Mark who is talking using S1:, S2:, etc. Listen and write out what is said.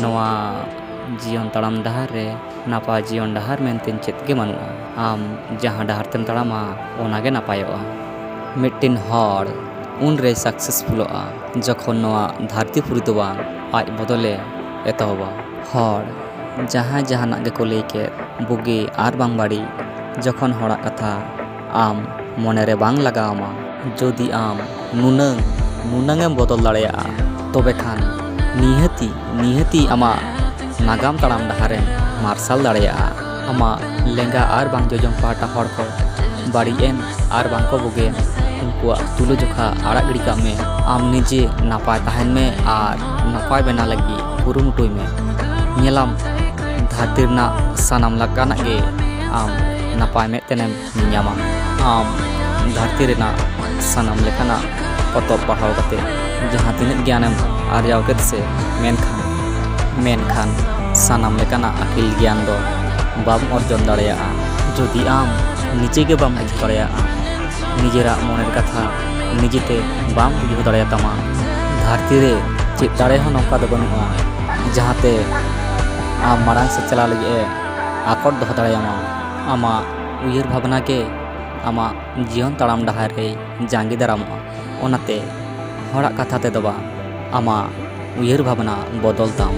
S1: नवा जीवन तड़ाम डहार रे नापाय जीवन डहार मेनतेन चेत गे बानुआ आम जहां डहार तेम तड़ामा ओनागे नापायोआ मिट्टिन हॉर उन रे सक्सेसफुलोआ जखन नवा धरती पुरी दो बांग आज बदले एतहबा हॉर जहां जहां गे को लेके बुगी आर बांग बाड़ी जखन हड़ा कथा आम मने रे बांग लगामा जोदी आम नुनंगेम बदल दाड़ेया तबे खान निहती आमा नागाम तड़ाम डहारे मार्शल दाड़ेया आमा लेंगा आर बांग जोजों पाटा हड़ को बाड़ी एन आर बांग को बुगे उनकुआ तुलो जोखा आड़ा गिड़ी का में आम निजे नापाय तहन में आर नापाय बना लगी कुरुमुटुई में नेलाम धरती ना सानाम लकाना गे आम नापाय में तेनेम न्यामा आम धरती रेना सानाम लेखाना पतब पढ़ाव कते जहाँ तीन ज्ञानम आर्जाव कते से मेनखान सानाम लेकाना अकिल ज्ञान दो बाम अर्जन दाड़ेया जोदी आम निजे के बाम बुझ दाड़ेया निजेरा मनेर कथा निजेते बाम बुझ दाड़ेया तमा धरती रे चेत दाड़े हो नौका दो बनुआ जहाँते आम मारांग से चला लगे आकड़ दो दाड़ेयामा आमा उयहर भावना के आमा जीवन तड़ाम डहार रे जांगी दारामोआ ओनाते हड़ा कथा ते दो बा आमा उयहर भावना बदल ताम।